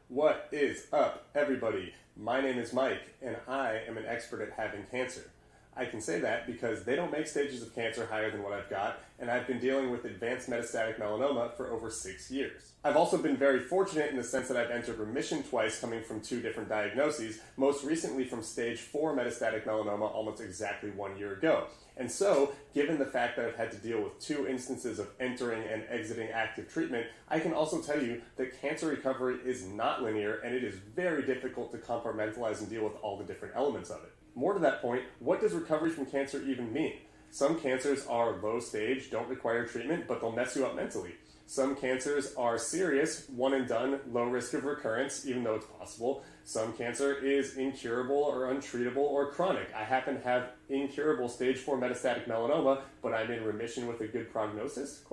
What is up, everybody? My name is Mike, and I am an expert at having cancer. I can say that because they don't make stages of cancer higher than what I've got, and I've been dealing with advanced metastatic melanoma for over 6 years. I've also been very fortunate in the sense that I've entered remission twice, coming from 2 different diagnoses, most recently from stage 4 metastatic melanoma almost exactly 1 year ago. And so, given the fact that I've had to deal with 2 instances of entering and exiting active treatment, I can also tell you that cancer recovery is not linear, and it is very difficult to compartmentalize and deal with all the different elements of it. More to that point, what does recovery from cancer even mean? Some cancers are low stage, don't require treatment, but they'll mess you up mentally. Some cancers are serious, one and done, low risk of recurrence, even though it's possible. Some cancer is incurable or untreatable or chronic. I happen to have incurable stage 4 metastatic melanoma, but I'm in remission with a good prognosis? ?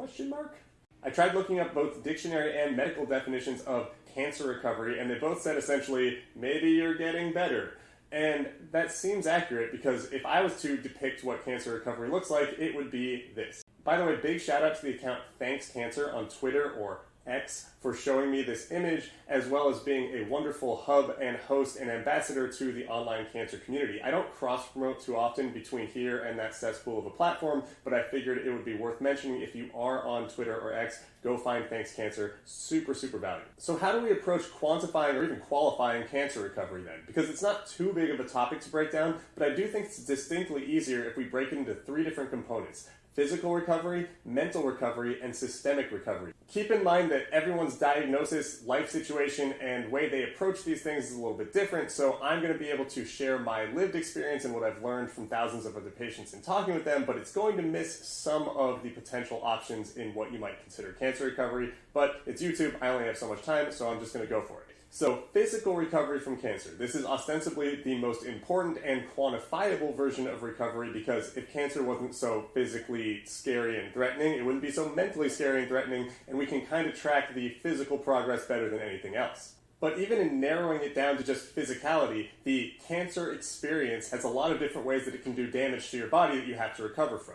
I tried looking up both dictionary and medical definitions of cancer recovery, and they both said essentially, maybe you're getting better. And that seems accurate because if I was to depict what cancer recovery looks like, it would be this. By the way, big shout out to the account Thanks Cancer on Twitter or X for showing me this image, as well as being a wonderful hub and host and ambassador to the online cancer community. I don't cross-promote too often between here and that cesspool of a platform, but I figured it would be worth mentioning. If you are on Twitter or X, go find Thanks Cancer. Super, super valuable. So how do we approach quantifying or even qualifying cancer recovery then? Because it's not too big of a topic to break down, but I do think it's distinctly easier if we break it into 3 different components: physical recovery, mental recovery, and systemic recovery. Keep in mind that everyone's diagnosis, life situation, and way they approach these things is a little bit different, so I'm going to be able to share my lived experience and what I've learned from thousands of other patients in talking with them, but it's going to miss some of the potential options in what you might consider cancer recovery. But it's YouTube, I only have so much time, so I'm just going to go for it. So, physical recovery from cancer. This is ostensibly the most important and quantifiable version of recovery, because if cancer wasn't so physically scary and threatening, it wouldn't be so mentally scary and threatening, and we can kind of track the physical progress better than anything else. But even in narrowing it down to just physicality, the cancer experience has a lot of different ways that it can do damage to your body that you have to recover from.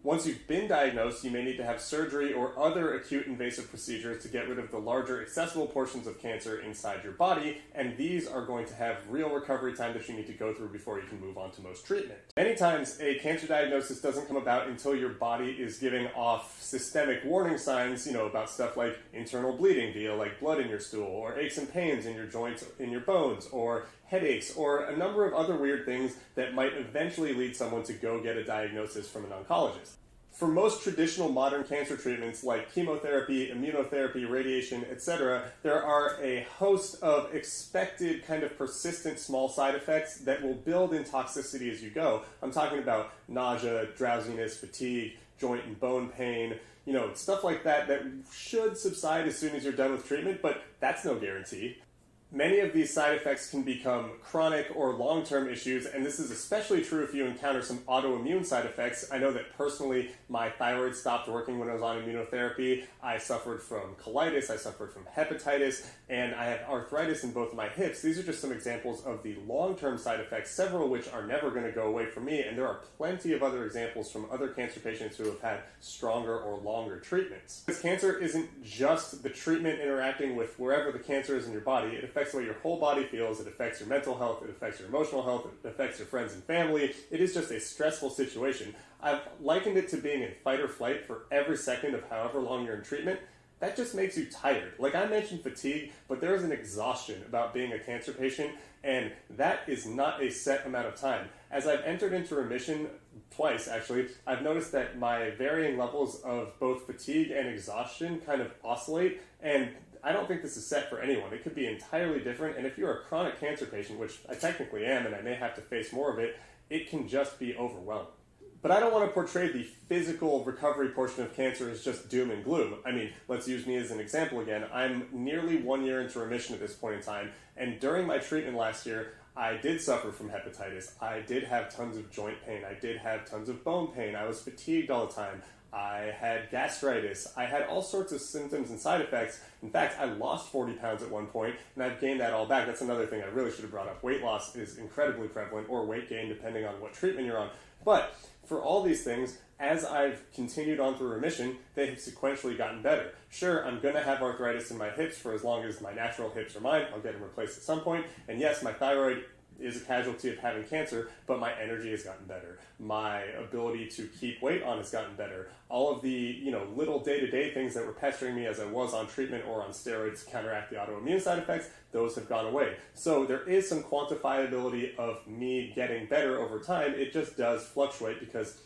Once you've been diagnosed, you may need to have surgery or other acute invasive procedures to get rid of the larger accessible portions of cancer inside your body, and these are going to have real recovery time that you need to go through before you can move on to most treatment. Many times, a cancer diagnosis doesn't come about until your body is giving off systemic warning signs, about stuff like internal bleeding via like blood in your stool, or aches and pains in your joints, in your bones, or headaches, or a number of other weird things that might eventually lead someone to go get a diagnosis from an oncologist. For most traditional modern cancer treatments like chemotherapy, immunotherapy, radiation, etc., there are a host of expected kind of persistent small side effects that will build in toxicity as you go. I'm talking about nausea, drowsiness, fatigue, joint and bone pain, stuff like that that should subside as soon as you're done with treatment, but that's no guarantee. Many of these side effects can become chronic or long-term issues, and this is especially true if you encounter some autoimmune side effects. I know that personally, my thyroid stopped working when I was on immunotherapy. I suffered from colitis, I suffered from hepatitis, and I have arthritis in both of my hips. These are just some examples of the long-term side effects, several of which are never going to go away from me, and there are plenty of other examples from other cancer patients who have had stronger or longer treatments. This cancer isn't just the treatment interacting with wherever the cancer is in your body. It affects the way your whole body feels, it affects your mental health, it affects your emotional health, it affects your friends and family. It is just a stressful situation. I've likened it to being in fight or flight for every second of however long you're in treatment. That just makes you tired. Like I mentioned fatigue, but there is an exhaustion about being a cancer patient, and that is not a set amount of time. As I've entered into remission twice, actually, I've noticed that my varying levels of both fatigue and exhaustion kind of oscillate, and I don't think this is set for anyone. It could be entirely different, and if you're a chronic cancer patient, which I technically am, and I may have to face more of it, it can just be overwhelming. But I don't want to portray the physical recovery portion of cancer as just doom and gloom. I mean, let's use me as an example again. I'm nearly 1 year into remission at this point in time, and during my treatment last year, I did suffer from hepatitis. I did have tons of joint pain. I did have tons of bone pain. I was fatigued all the time. I had gastritis. I had all sorts of symptoms and side effects. In fact, I lost 40 pounds at one point, and I've gained that all back. That's another thing I really should have brought up. Weight loss is incredibly prevalent, or weight gain, depending on what treatment you're on. But for all these things, as I've continued on through remission, they have sequentially gotten better. Sure, I'm going to have arthritis in my hips for as long as my natural hips are mine. I'll get them replaced at some point. And yes, my thyroid is a casualty of having cancer, but my energy has gotten better. My ability to keep weight on has gotten better. All of the, little day-to-day things that were pestering me as I was on treatment or on steroids to counteract the autoimmune side effects, those have gone away. So there is some quantifiability of me getting better over time. It just does fluctuate because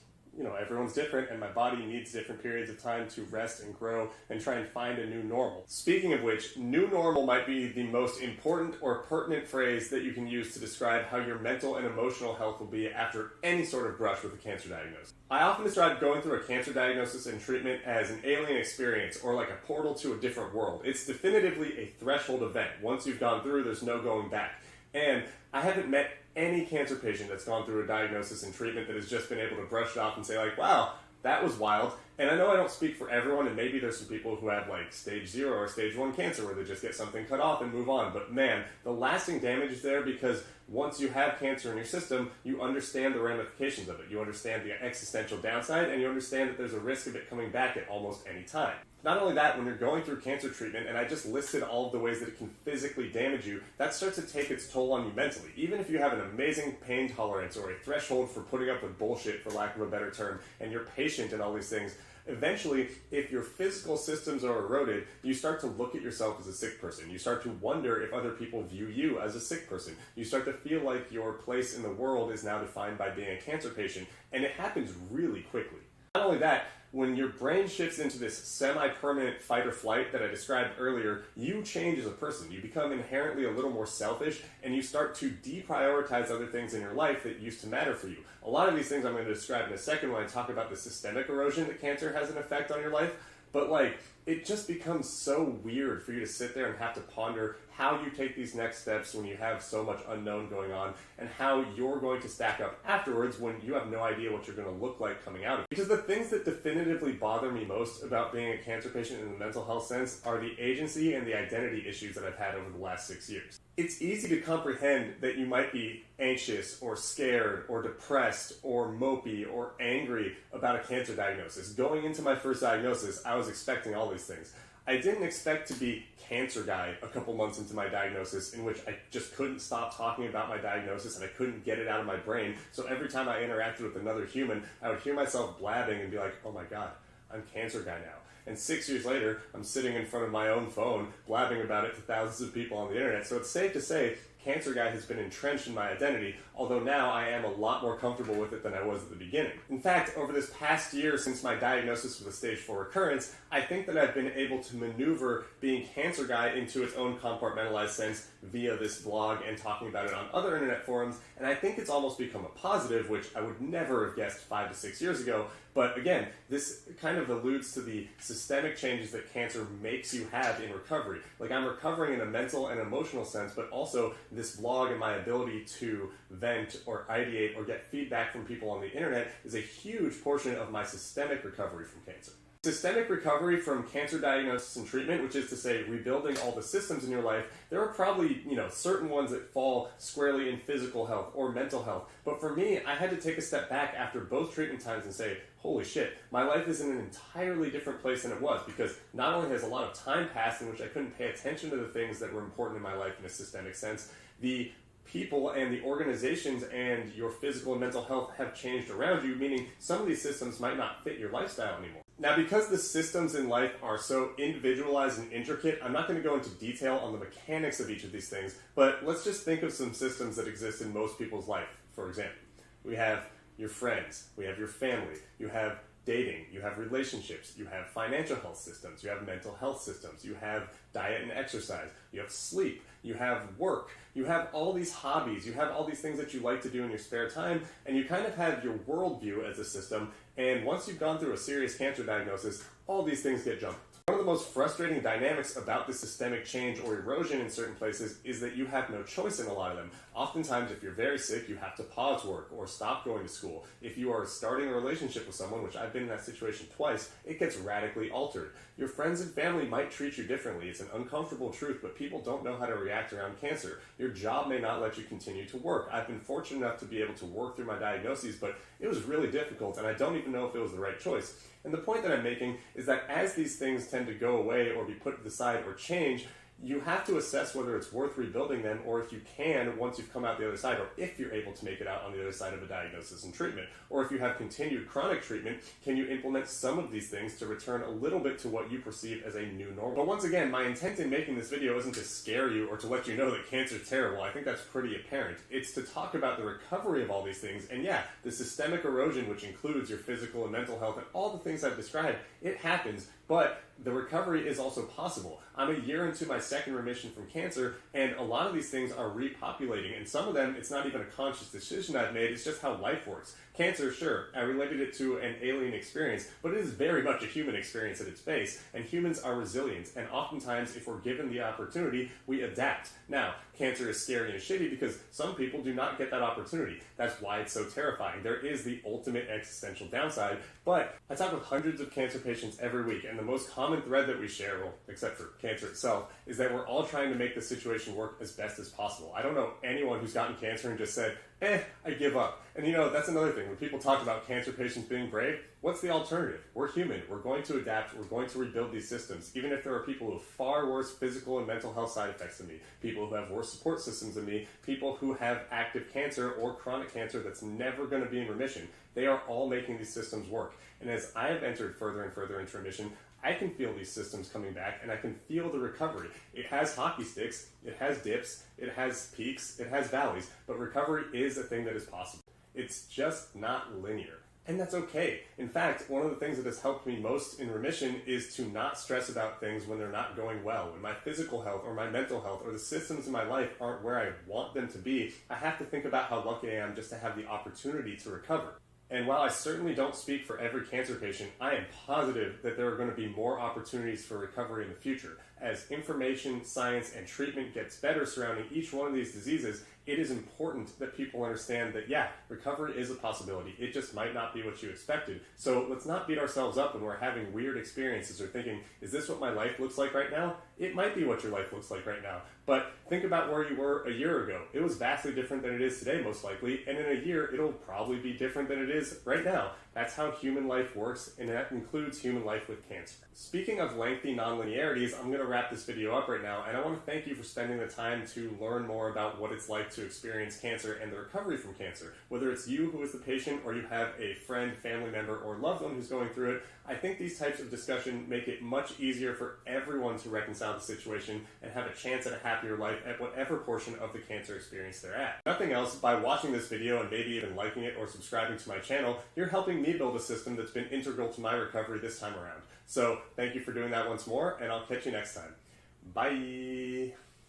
everyone's different, and my body needs different periods of time to rest and grow and try and find a new normal. Speaking of which, new normal might be the most important or pertinent phrase that you can use to describe how your mental and emotional health will be after any sort of brush with a cancer diagnosis. I often describe going through a cancer diagnosis and treatment as an alien experience, or like a portal to a different world. It's definitively a threshold event. Once you've gone through, there's no going back. And I haven't met any cancer patient that's gone through a diagnosis and treatment that has just been able to brush it off and say like, wow, that was wild. And I know I don't speak for everyone, and maybe there's some people who have like stage 0 or stage 1 cancer where they just get something cut off and move on. But man, the lasting damage is there because once you have cancer in your system, you understand the ramifications of it. You understand the existential downside, and you understand that there's a risk of it coming back at almost any time. Not only that, when you're going through cancer treatment, and I just listed all of the ways that it can physically damage you, that starts to take its toll on you mentally. Even if you have an amazing pain tolerance or a threshold for putting up with bullshit, for lack of a better term, and you're patient and all these things, eventually, if your physical systems are eroded, you start to look at yourself as a sick person. You start to wonder if other people view you as a sick person. You start to feel like your place in the world is now defined by being a cancer patient, and it happens really quickly. Not only that, when your brain shifts into this semi-permanent fight or flight that I described earlier, you change as a person. You become inherently a little more selfish, and you start to deprioritize other things in your life that used to matter for you. A lot of these things I'm going to describe in a second when I talk about the systemic erosion that cancer has an effect on your life, but it just becomes so weird for you to sit there and have to ponder how you take these next steps when you have so much unknown going on, and how you're going to stack up afterwards when you have no idea what you're going to look like coming out of it. Because the things that definitively bother me most about being a cancer patient in the mental health sense are the agency and the identity issues that I've had over the last 6 years. It's easy to comprehend that you might be anxious or scared or depressed or mopey or angry about a cancer diagnosis. Going into my first diagnosis, I was expecting all these things. I didn't expect to be cancer guy a couple months into my diagnosis, in which I just couldn't stop talking about my diagnosis and I couldn't get it out of my brain. So every time I interacted with another human, I would hear myself blabbing and be like, oh my God, I'm cancer guy now. And 6 years later, I'm sitting in front of my own phone, blabbing about it to thousands of people on the internet. So it's safe to say, cancer guy has been entrenched in my identity, although now I am a lot more comfortable with it than I was at the beginning. In fact, over this past year since my diagnosis with a stage 4 recurrence, I think that I've been able to maneuver being cancer guy into its own compartmentalized sense via this blog and talking about it on other internet forums, and I think it's almost become a positive, which I would never have guessed 5 to 6 years ago. But again, this kind of alludes to the systemic changes that cancer makes you have in recovery. Like, I'm recovering in a mental and emotional sense, but also this blog and my ability to vent or ideate or get feedback from people on the internet is a huge portion of my systemic recovery from cancer. Systemic recovery from cancer diagnosis and treatment, which is to say rebuilding all the systems in your life, there are probably, certain ones that fall squarely in physical health or mental health. But for me, I had to take a step back after both treatment times and say, holy shit, my life is in an entirely different place than it was, because not only has a lot of time passed in which I couldn't pay attention to the things that were important in my life in a systemic sense, the people and the organizations and your physical and mental health have changed around you, meaning some of these systems might not fit your lifestyle anymore. Now, because the systems in life are so individualized and intricate, I'm not going to go into detail on the mechanics of each of these things, but let's just think of some systems that exist in most people's life. For example, we have your friends, we have your family, you have dating, you have relationships, you have financial health systems, you have mental health systems, you have diet and exercise, you have sleep, you have work, you have all these hobbies, you have all these things that you like to do in your spare time, and you kind of have your worldview as a system, and once you've gone through a serious cancer diagnosis, all these things get jumbled. One of the most frustrating dynamics about the systemic change or erosion in certain places is that you have no choice in a lot of them. Oftentimes, if you're very sick, you have to pause work or stop going to school. If you are starting a relationship with someone, which I've been in that situation twice, it gets radically altered. Your friends and family might treat you differently. It's an uncomfortable truth, but people don't know how to react around cancer. Your job may not let you continue to work. I've been fortunate enough to be able to work through my diagnoses, but it was really difficult, and I don't even know if it was the right choice. And the point that I'm making is that as these things tend to go away or be put to the side or change, you have to assess whether it's worth rebuilding them, or if you can, once you've come out the other side, or if you're able to make it out on the other side of a diagnosis and treatment. Or if you have continued chronic treatment, can you implement some of these things to return a little bit to what you perceive as a new normal? But once again, my intent in making this video isn't to scare you or to let you know that cancer is terrible. I think that's pretty apparent. It's to talk about the recovery of all these things, and yeah, the systemic erosion, which includes your physical and mental health and all the things I've described, it happens, but the recovery is also possible. I'm a year into my second remission from cancer, and a lot of these things are repopulating, and some of them, it's not even a conscious decision I've made, it's just how life works. Cancer, sure, I related it to an alien experience, but it is very much a human experience at its base, and humans are resilient, and oftentimes, if we're given the opportunity, we adapt. Now, cancer is scary and shitty because some people do not get that opportunity. That's why it's so terrifying. There is the ultimate existential downside, but I talk with hundreds of cancer patients every week, and the most common thread that we share, well, except for cancer itself, is that we're all trying to make the situation work as best as possible. I don't know anyone who's gotten cancer and just said, I give up. And you know, that's another thing. When people talk about cancer patients being brave, what's the alternative? We're human. We're going to adapt. We're going to rebuild these systems, even if there are people who have far worse physical and mental health side effects than me, people who have worse support systems than me, people who have active cancer or chronic cancer that's never going to be in remission. They are all making these systems work. And as I have entered further and further into remission, I can feel these systems coming back, and I can feel the recovery. It has hockey sticks, it has dips, it has peaks, it has valleys, but recovery is a thing that is possible. It's just not linear. And that's okay. In fact, one of the things that has helped me most in remission is to not stress about things when they're not going well. When my physical health or my mental health or the systems in my life aren't where I want them to be, I have to think about how lucky I am just to have the opportunity to recover. And while I certainly don't speak for every cancer patient, I am positive that there are going to be more opportunities for recovery in the future. As information, science, and treatment gets better surrounding each one of these diseases, it is important that people understand that, yeah, recovery is a possibility. It just might not be what you expected. So let's not beat ourselves up when we're having weird experiences or thinking, is this what my life looks like right now? It might be what your life looks like right now. But think about where you were a year ago. It was vastly different than it is today, most likely. And in a year, it'll probably be different than it is right now. That's how human life works, and that includes human life with cancer. Speaking of lengthy nonlinearities, I'm going to wrap this video up right now, and I want to thank you for spending the time to learn more about what it's like to experience cancer and the recovery from cancer. Whether it's you who is the patient, or you have a friend, family member, or loved one who's going through it, I think these types of discussion make it much easier for everyone to reconcile the situation and have a chance at a happier life at whatever portion of the cancer experience they're at. Nothing else, by watching this video and maybe even liking it or subscribing to my channel, you're helping me build a system that's been integral to my recovery this time around. So thank you for doing that once more, and I'll catch you next time. Bye!